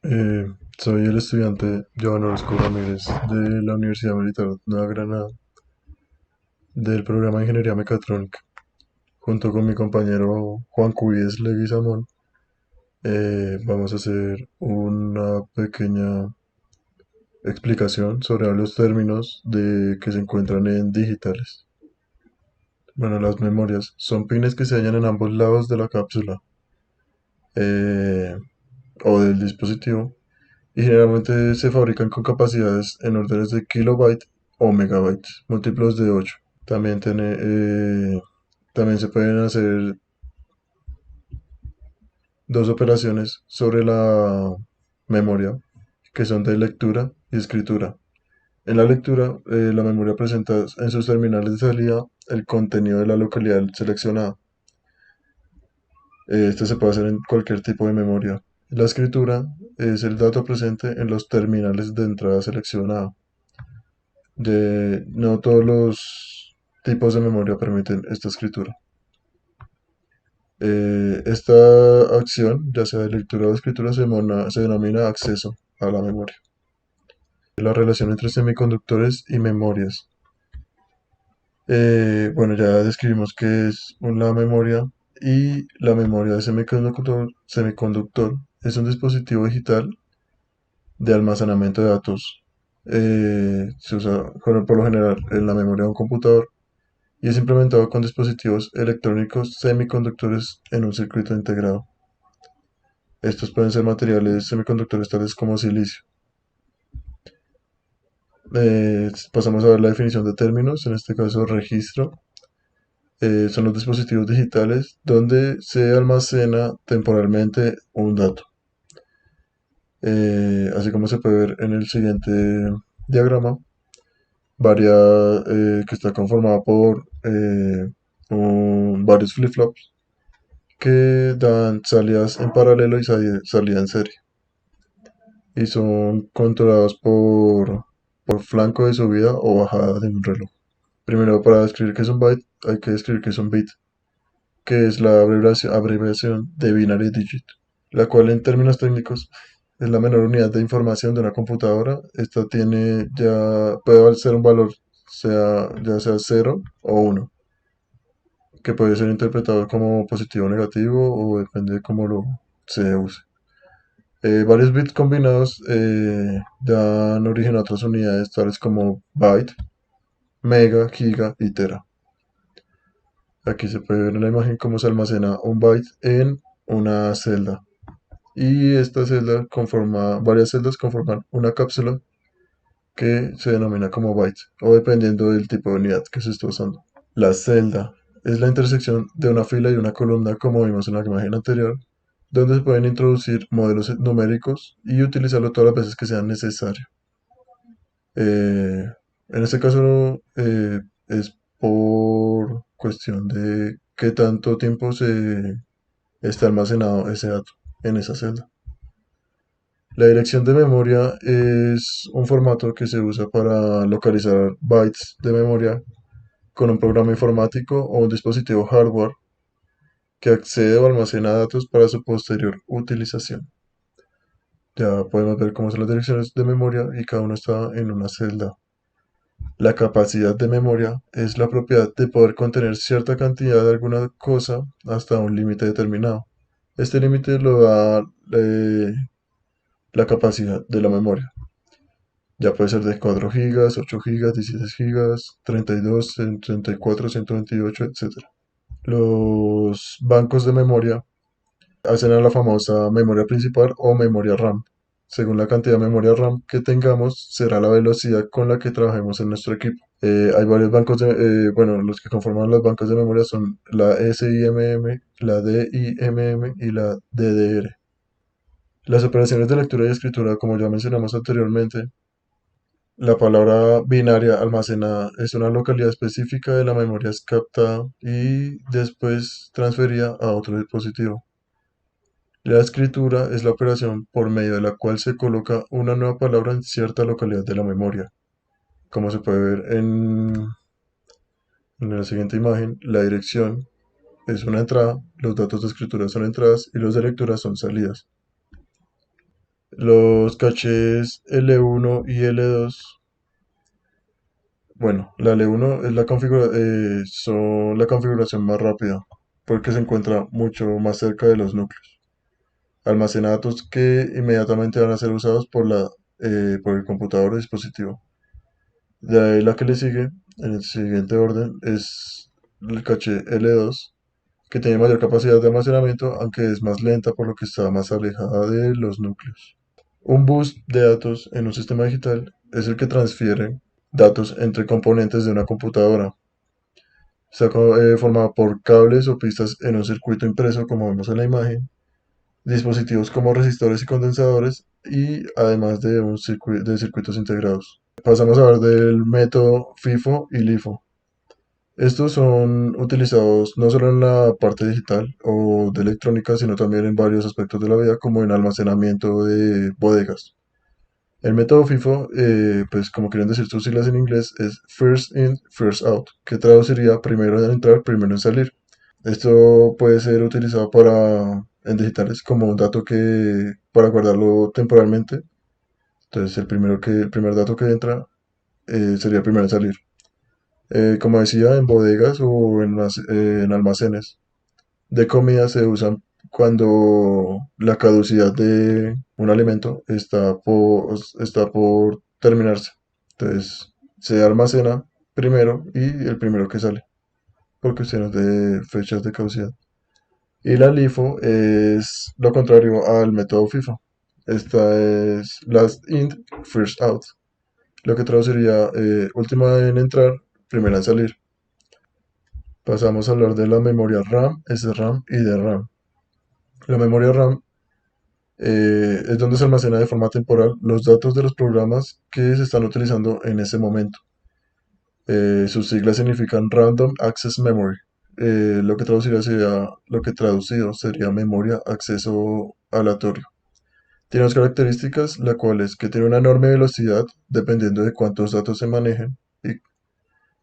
Eh, Soy el estudiante Joan Orozco Ramírez de la Universidad Militar Nueva Granada del programa de Ingeniería Mecatrónica. Junto con mi compañero Juan Cubíes Leguizamón, vamos a hacer una pequeña explicación sobre los términos que se encuentran en digitales. Bueno, las memorias son pines que se hallan en ambos lados de la cápsula eh, o del dispositivo y generalmente se fabrican con capacidades en órdenes de kilobyte o megabytes, múltiplos de 8. También, también se pueden hacer dos operaciones sobre la memoria, que son de lectura y escritura. En la lectura, la memoria presenta en sus terminales de salida el contenido de la localidad seleccionada. Esto se puede hacer en cualquier tipo de memoria. La escritura es el dato presente en los terminales de entrada seleccionada. No todos los tipos de memoria permiten esta escritura. Esta acción, ya sea de lectura o de escritura, se denomina acceso a la memoria. La relación entre semiconductores y memorias. Bueno, ya describimos qué es una memoria y la memoria de semiconductor es un dispositivo digital de almacenamiento de datos. Se usa por lo general en la memoria de un computador y es implementado con dispositivos electrónicos semiconductores en un circuito integrado. Estos pueden ser materiales semiconductores tales como silicio. Pasamos a ver la definición de términos, en este caso registro. Son los dispositivos digitales donde se almacena temporalmente un dato. Así como se puede ver en el siguiente diagrama, que está conformado por varios flip-flops que dan salidas en paralelo y salida en serie. Y son controlados por flanco de subida o bajada de un reloj. Primero, para describir qué es un byte, hay que describir qué es un bit, que es la abreviación de binary digit, la cual en términos técnicos es la menor unidad de información de una computadora. Esta puede ser un valor, ya sea cero o uno, que puede ser interpretado como positivo o negativo o depende de cómo lo se use. Varios bits combinados dan origen a otras unidades tales como byte, mega, giga y tera. Aquí se puede ver en la imagen cómo se almacena un byte en una celda. Y esta celda varias celdas conforman una cápsula que se denomina como byte, o dependiendo del tipo de unidad que se esté usando. La celda es la intersección de una fila y una columna, como vimos en la imagen anterior, donde se pueden introducir modelos numéricos y utilizarlo todas las veces que sea necesario. En este caso es por cuestión de qué tanto tiempo se está almacenado ese dato en esa celda. La dirección de memoria es un formato que se usa para localizar bytes de memoria con un programa informático o un dispositivo hardware que accede o almacena datos para su posterior utilización. Ya podemos ver cómo son las direcciones de memoria y cada uno está en una celda. La capacidad de memoria es la propiedad de poder contener cierta cantidad de alguna cosa hasta un límite determinado. Este límite lo da la capacidad de la memoria. Ya puede ser de 4 gigas, 8 gigas, 16 gigas, 32, 34, 128, etc. Los bancos de memoria hacen a la famosa memoria principal o memoria RAM. Según la cantidad de memoria RAM que tengamos, será la velocidad con la que trabajemos en nuestro equipo. Hay varios bueno, los que conforman los bancos de memoria son la SIMM, la DIMM y la DDR. Las operaciones de lectura y escritura, como ya mencionamos anteriormente, la palabra binaria almacenada es una localidad específica de la memoria es captada y después transferida a otro dispositivo. La escritura es la operación por medio de la cual se coloca una nueva palabra en cierta localidad de la memoria. Como se puede ver en la siguiente imagen, la dirección es una entrada, los datos de escritura son entradas y los de lectura son salidas. Los cachés L1 y L2, bueno, la L1 es son la configuración más rápida porque se encuentra mucho más cerca de los núcleos. Almacena datos que inmediatamente van a ser usados por el computador o dispositivo. De ahí la que le sigue, en el siguiente orden, es el caché L2, que tiene mayor capacidad de almacenamiento, aunque es más lenta por lo que está más alejada de los núcleos. Un bus de datos en un sistema digital es el que transfiere datos entre componentes de una computadora. Está formado por cables o pistas en un circuito impreso, como vemos en la imagen, dispositivos como resistores y condensadores, y además de circuitos integrados. Pasamos a hablar del método FIFO y LIFO. Estos son utilizados no solo en la parte digital o de electrónica, sino también en varios aspectos de la vida, como en almacenamiento de bodegas. El método FIFO, pues como quieren decir sus siglas en inglés, es First In, First Out, que traduciría primero en entrar, primero en salir. Esto puede ser utilizado en digitales como un dato para guardarlo temporalmente. Entonces el primer dato que entra sería el primero en salir. Como decía, en bodegas o en almacenes de comida se usan cuando la caducidad de un alimento está por terminarse. Entonces se almacena primero y el primero que sale, por cuestiones de fechas de caducidad. Y la LIFO es lo contrario al método FIFO. Esta es last in, first out, lo que traduciría última en entrar, primera en salir. Pasamos a hablar de la memoria RAM, SRAM y DRAM. La memoria RAM es donde se almacena de forma temporal los datos de los programas que se están utilizando en ese momento. Sus siglas significan Random Access Memory. Lo que traducido sería memoria acceso aleatorio. Tiene dos características, la cual es que tiene una enorme velocidad dependiendo de cuántos datos se manejen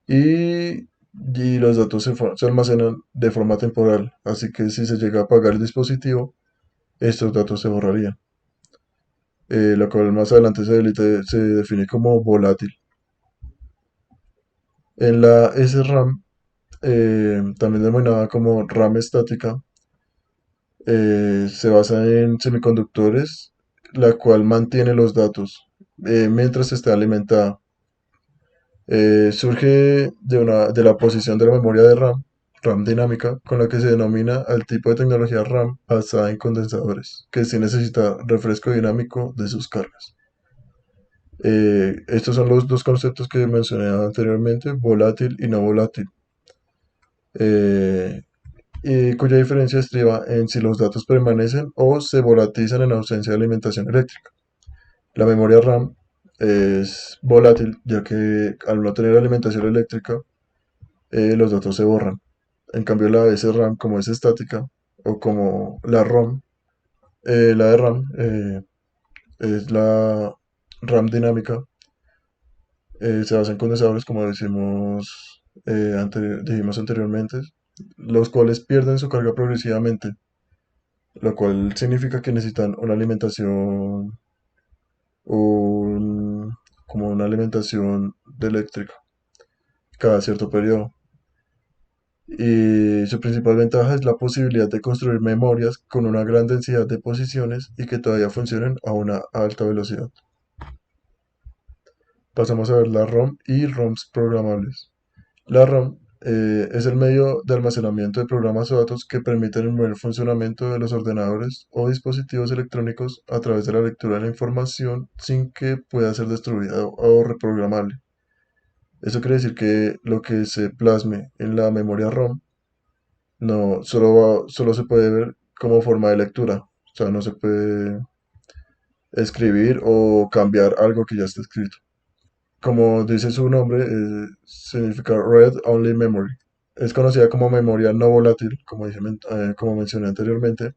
y, y los datos se almacenan de forma temporal, así que si se llega a apagar el dispositivo, estos datos se borrarían. Lo cual más adelante se define como volátil. En la SRAM, también denominada como RAM estática, se basa en semiconductores, la cual mantiene los datos mientras esté alimentada. Surge de la posición de la memoria de RAM, RAM dinámica, con la que se denomina al tipo de tecnología RAM basada en condensadores, que sí necesita refresco dinámico de sus cargas. Estos son los dos conceptos que mencioné anteriormente, volátil y no volátil, eh, y cuya diferencia estriba en si los datos permanecen o se volatilizan en ausencia de alimentación eléctrica. La memoria RAM es volátil, ya que al no tener alimentación eléctrica, los datos se borran. En cambio, la SRAM, como es estática, o como la ROM, la de RAM, es la RAM dinámica, se basa en condensadores, como dijimos anteriormente, los cuales pierden su carga progresivamente, lo cual significa que necesitan una alimentación, un- como una alimentación de eléctrica cada cierto periodo. Y su principal ventaja es la posibilidad de construir memorias con una gran densidad de posiciones y que todavía funcionen a una alta velocidad. Pasamos a ver la ROM y ROMs programables. La RAM es el medio de almacenamiento de programas o datos que permiten el buen funcionamiento de los ordenadores o dispositivos electrónicos a través de la lectura de la información sin que pueda ser destruida o reprogramable. Eso quiere decir que lo que se plasme en la memoria ROM solo se puede ver como forma de lectura. O sea, no se puede escribir o cambiar algo que ya está escrito. Como dice su nombre, significa Read Only Memory. Es conocida como memoria no volátil, como mencioné anteriormente,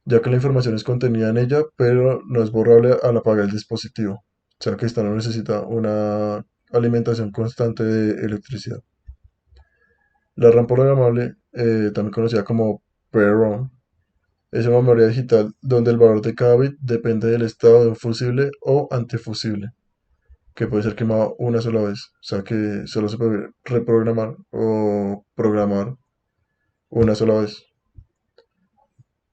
ya que la información es contenida en ella, pero no es borrable al apagar el dispositivo. O sea que esta no necesita una alimentación constante de electricidad. La RAM programable, también conocida como PROM, Es una memoria digital donde el valor de cada bit depende del estado de un fusible o antifusible, que puede ser quemado una sola vez. O sea que solo se puede reprogramar o programar una sola vez.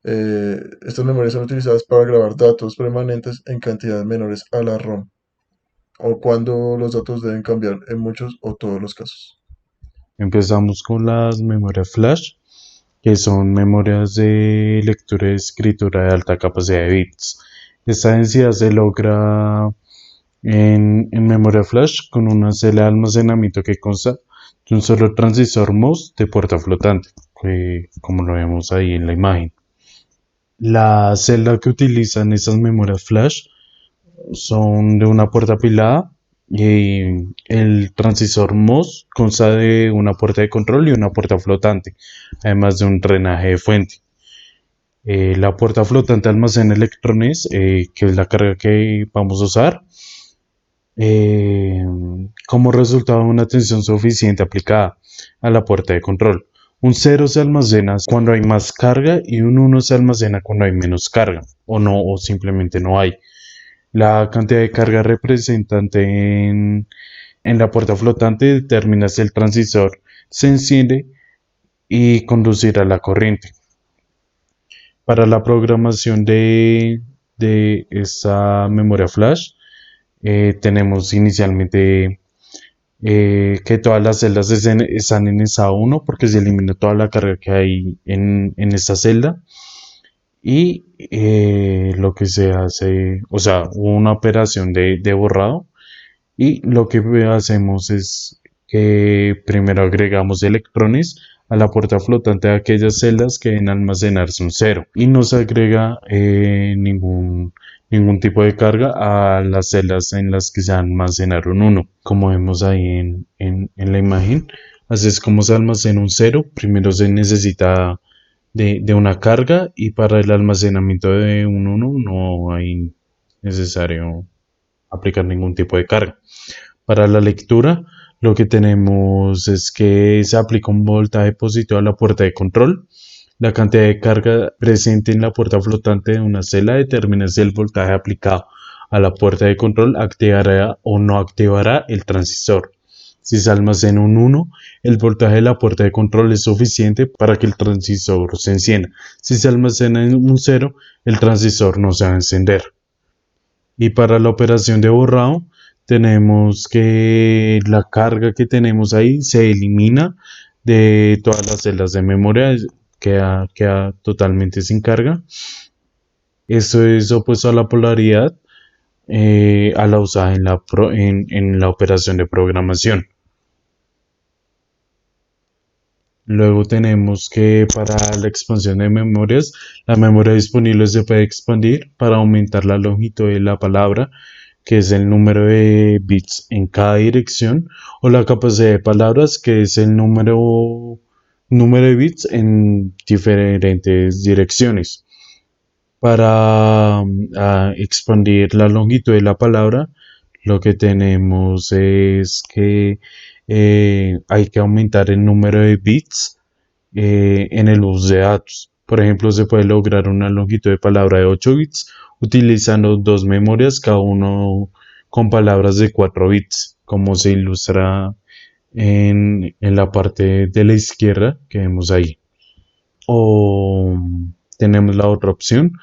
Estas memorias son utilizadas para grabar datos permanentes en cantidades menores a la ROM, o cuando los datos deben cambiar en muchos o todos los casos. Empezamos con las memorias flash, que son memorias de lectura y escritura de alta capacidad de bits. Esta densidad se logra en memoria flash con una celda de almacenamiento que consta de un solo transistor MOS de puerta flotante, como lo vemos ahí en la imagen. La celda que utilizan estas memorias flash son de una puerta apilada y el transistor MOS consta de una puerta de control y una puerta flotante, además de un drenaje de fuente. La puerta flotante almacena electrones, que es la carga que vamos a usar, eh, como resultado de una tensión suficiente aplicada a la puerta de control. Un cero se almacena cuando hay más carga y un uno se almacena cuando hay menos carga o no, o simplemente no hay. La cantidad de carga representante en la puerta flotante determina si el transistor se enciende y conducirá la corriente. Para la programación de esta memoria flash, tenemos inicialmente que todas las celdas están en esa 1 porque se elimina toda la carga que hay en esta celda. Y lo que se hace, o sea, una operación de borrado. Y lo que hacemos es que primero agregamos electrones a la puerta flotante de aquellas celdas que deben almacenarse un cero y no se agrega ningún tipo de carga a las celdas en las que se almacenar un uno, como vemos ahí en la imagen. Así es como se almacena un cero. Primero se necesita de una carga y para el almacenamiento de un uno no hay necesario aplicar ningún tipo de carga. Para la lectura, lo que tenemos es que se aplica un voltaje positivo a la puerta de control. La cantidad de carga presente en la puerta flotante de una celda determina si el voltaje aplicado a la puerta de control activará o no activará el transistor. Si se almacena un 1, el voltaje de la puerta de control es suficiente para que el transistor se encienda. Si se almacena en un 0, el transistor no se va a encender. Y para la operación de borrado, tenemos que la carga que tenemos ahí se elimina de todas las celdas de memoria, queda totalmente sin carga. Esto es opuesto a la polaridad a la usada en la operación de programación. Luego tenemos que para la expansión de memorias, la memoria disponible se puede expandir para aumentar la longitud de la palabra, que es el número de bits en cada dirección, o la capacidad de palabras, que es el número de bits en diferentes direcciones. Para expandir la longitud de la palabra, lo que tenemos es que hay que aumentar el número de bits en el bus de datos. Por ejemplo, se puede lograr una longitud de palabra de 8 bits utilizando dos memorias, cada uno con palabras de 4 bits, como se ilustra en la parte de la izquierda que vemos ahí. O tenemos la otra opción,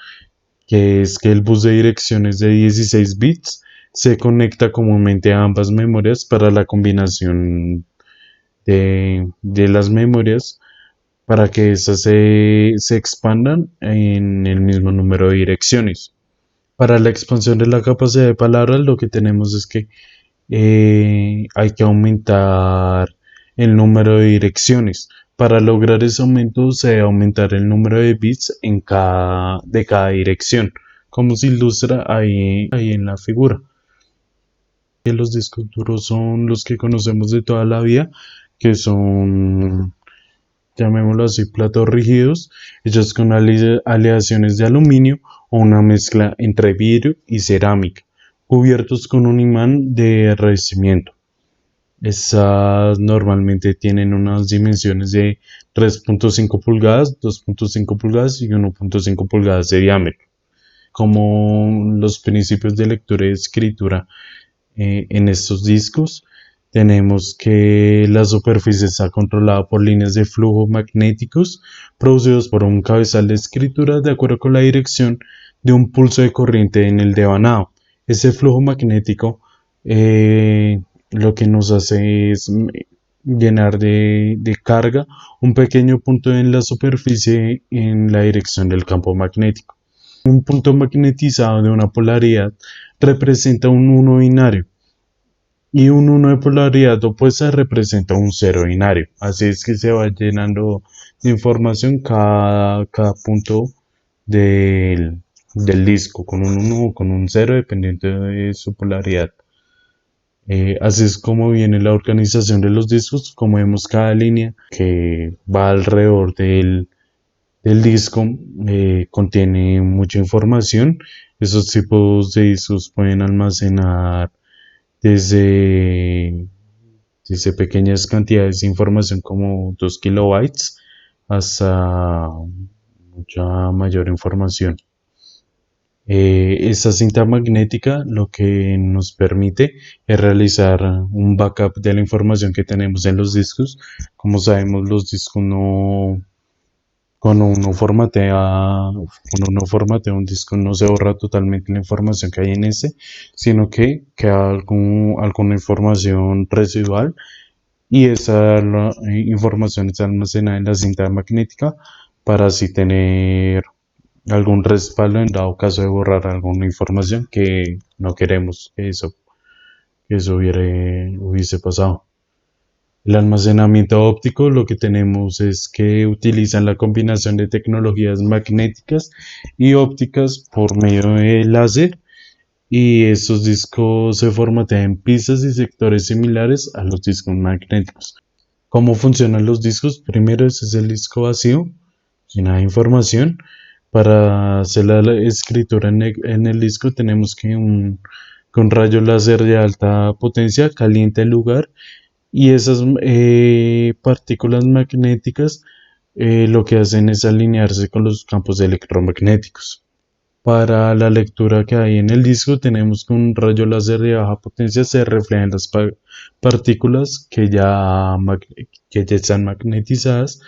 que es que el bus de direcciones de 16 bits se conecta comúnmente a ambas memorias para la combinación de las memorias para que éstas se expandan en el mismo número de direcciones. Para la expansión de la capacidad de palabras, lo que tenemos es que hay que aumentar el número de direcciones. Para lograr ese aumento se debe aumentar el número de bits de cada dirección, como se ilustra ahí en la figura. Que los discos duros son los que conocemos de toda la vida, que son, llamémoslo así, platos rígidos, hechos con aleaciones de aluminio o una mezcla entre vidrio y cerámica, cubiertos con un imán de revestimiento. Esas normalmente tienen unas dimensiones de 3.5 pulgadas, 2.5 pulgadas y 1.5 pulgadas de diámetro. Como los principios de lectura y escritura en estos discos, tenemos que la superficie está controlada por líneas de flujo magnéticos producidos por un cabezal de escritura de acuerdo con la dirección de un pulso de corriente en el devanado. Ese flujo magnético lo que nos hace es llenar de carga un pequeño punto en la superficie en la dirección del campo magnético. Un punto magnetizado de una polaridad representa un 1 binario y un 1 de polaridad opuesta representa un 0 binario. Así es que se va llenando de información cada punto del disco, con un 1 o con un 0 dependiendo de su polaridad. Así es como viene la organización de los discos. Como vemos, cada línea que va alrededor del disco contiene mucha información. Esos tipos de discos pueden almacenar desde, desde pequeñas cantidades de información como 2 kilobytes hasta mucha mayor información. Esta cinta magnética lo que nos permite es realizar un backup de la información que tenemos en los discos. Como sabemos, los discos no, cuando uno formatea un disco no se borra totalmente la información que hay en ese, sino que queda alguna información residual y esa información está almacenada en la cinta magnética para así tener algún respaldo en dado caso de borrar alguna información que no queremos que eso hubiese pasado. El almacenamiento óptico, lo que tenemos es que utilizan la combinación de tecnologías magnéticas y ópticas por medio de láser y estos discos se formatean en pistas y sectores similares a los discos magnéticos. ¿Cómo funcionan los discos? Primero, ese es el disco vacío, sin nada de información. Para hacer la escritura en el disco tenemos que un rayo láser de alta potencia calienta el lugar y esas partículas magnéticas lo que hacen es alinearse con los campos electromagnéticos. Para la lectura que hay en el disco tenemos que un rayo láser de baja potencia se refleja en las partículas que ya están magnetizadas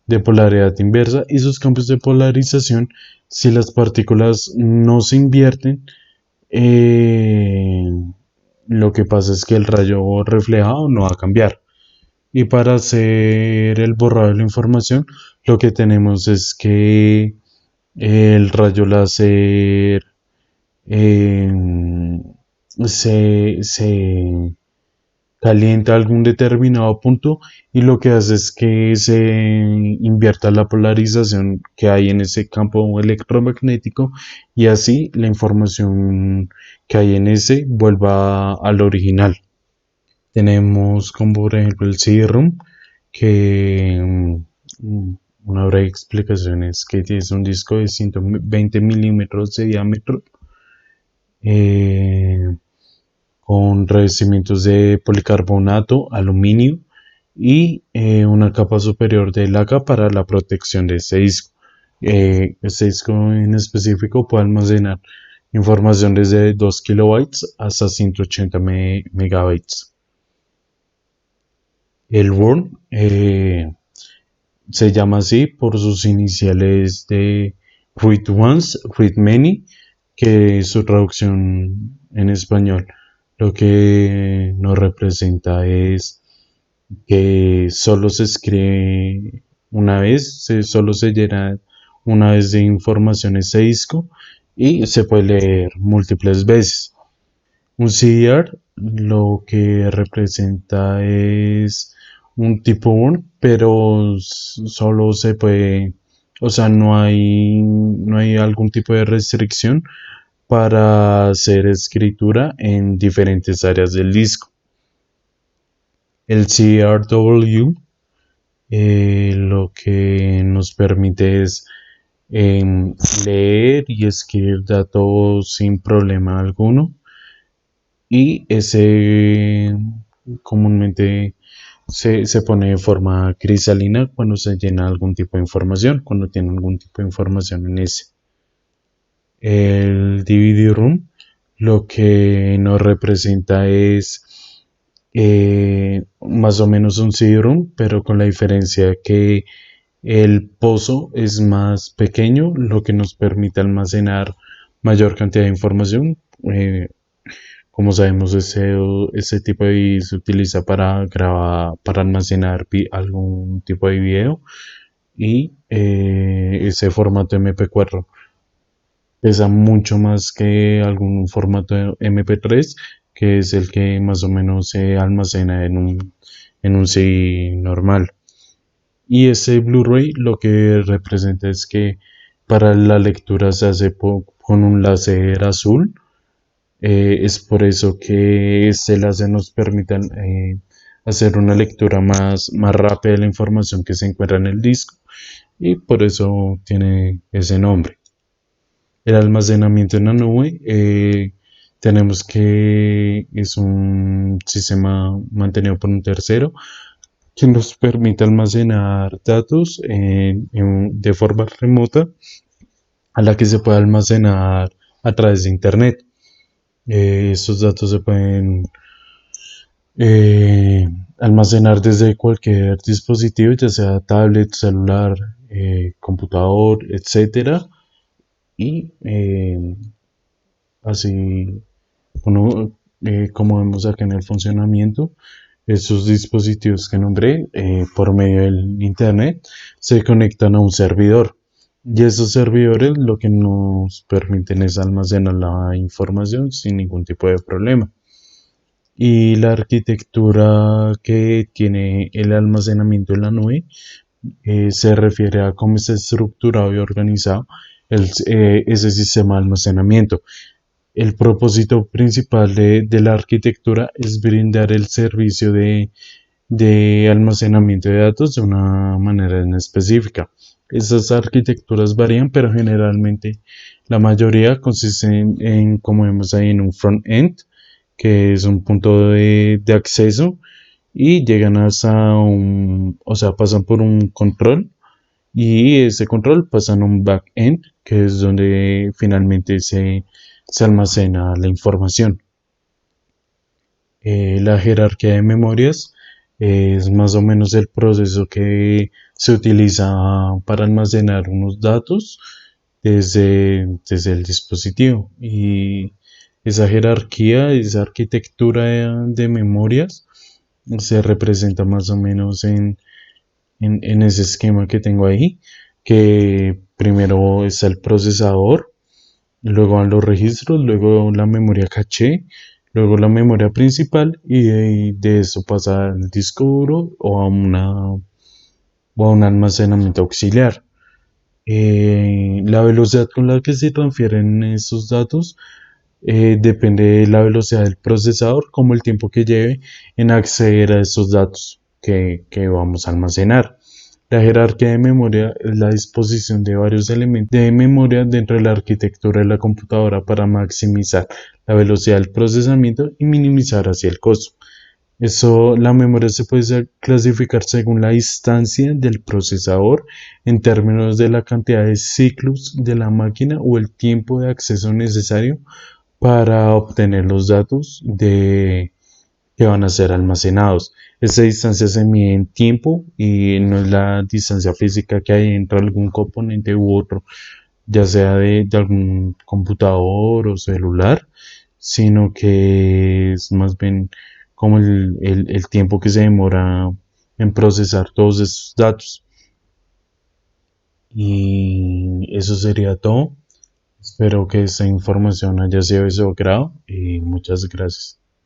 de polaridad inversa y sus campos de polarización. Si las partículas no se invierten, eh, lo que pasa es que el rayo reflejado no va a cambiar. Y para hacer el borrado de la información, lo que tenemos es que el rayo láser eh, se calienta a algún determinado punto y lo que hace es que se invierta la polarización que hay en ese campo electromagnético y así la información que hay en ese vuelva al original. Tenemos como por ejemplo el CD-ROM, que una breve explicación es que es un disco de 120 milímetros de diámetro eh, con revestimientos de policarbonato, aluminio y una capa superior de laca para la protección de este disco. Este disco en específico puede almacenar información desde 2 kilobytes hasta 180 megabytes. El Word se llama así por sus iniciales de Read Once, Read Many, que es su traducción en español lo que nos representa es que solo se escribe una vez, solo se llena una vez de información ese disco y se puede leer múltiples veces. Un CDR lo que representa es un tipo Word, pero solo se puede, o sea, no hay algún tipo de restricción para hacer escritura en diferentes áreas del disco. El CRW lo que nos permite es leer y escribir datos sin problema alguno y ese comúnmente se pone de forma cristalina cuando se llena algún tipo de información, cuando tiene algún tipo de información en ese. El DVD-ROM lo que nos representa es más o menos un CD-ROM, pero con la diferencia que el pozo es más pequeño, lo que nos permite almacenar mayor cantidad de información. Eh, Como sabemos, ese tipo de video se utiliza para grabar, para almacenar algún tipo de video y ese formato MP4 pesa mucho más que algún formato MP3, que es el que más o menos se almacena en un CD normal. Y ese Blu-ray lo que representa es que para la lectura se hace con un láser azul. Es por eso que este láser nos permite hacer una lectura más rápida de la información que se encuentra en el disco. Y por eso tiene ese nombre. El almacenamiento en la nube, tenemos que es un sistema mantenido por un tercero que nos permite almacenar datos de forma remota a la que se puede almacenar a través de Internet. Estos datos se pueden eh, almacenar desde cualquier dispositivo, ya sea tablet, celular, computador, etcétera. Y así, uno, como vemos acá en el funcionamiento, esos dispositivos que nombré por medio del Internet se conectan a un servidor. Y esos servidores lo que nos permiten es almacenar la información sin ningún tipo de problema. Y la arquitectura que tiene el almacenamiento en la nube se refiere a cómo está estructurado y organizado ese sistema de almacenamiento. El propósito principal de la arquitectura es brindar el servicio de almacenamiento de datos de una manera en específica. Esas arquitecturas varían, pero generalmente la mayoría consisten en, como vemos ahí, en un front-end, que es un punto de acceso, y llegan hasta o sea, pasan por un control, y ese control pasa a un back-end, que es donde finalmente se almacena la información. La jerarquía de memorias es más o menos el proceso que se utiliza para almacenar unos datos desde el dispositivo. Y esa jerarquía, esa arquitectura de memorias se representa más o menos en ese esquema que tengo ahí, que primero está el procesador, luego van los registros, luego la memoria caché, luego la memoria principal y de eso pasa al disco duro o a un almacenamiento auxiliar. La velocidad con la que se transfieren esos datos depende de la velocidad del procesador, como el tiempo que lleve en acceder a esos datos que vamos a almacenar. La jerarquía de memoria es la disposición de varios elementos de memoria dentro de la arquitectura de la computadora para maximizar la velocidad del procesamiento y minimizar así el costo. Eso, la memoria se puede clasificar según la distancia del procesador en términos de la cantidad de ciclos de la máquina o el tiempo de acceso necesario para obtener los datos que van a ser almacenados. Esa distancia se mide en tiempo y no es la distancia física que hay entre algún componente u otro, ya sea de algún computador o celular, sino que es más bien como el tiempo que se demora en procesar todos esos datos. Y eso sería todo. Espero que esta información haya sido de su agrado y muchas gracias.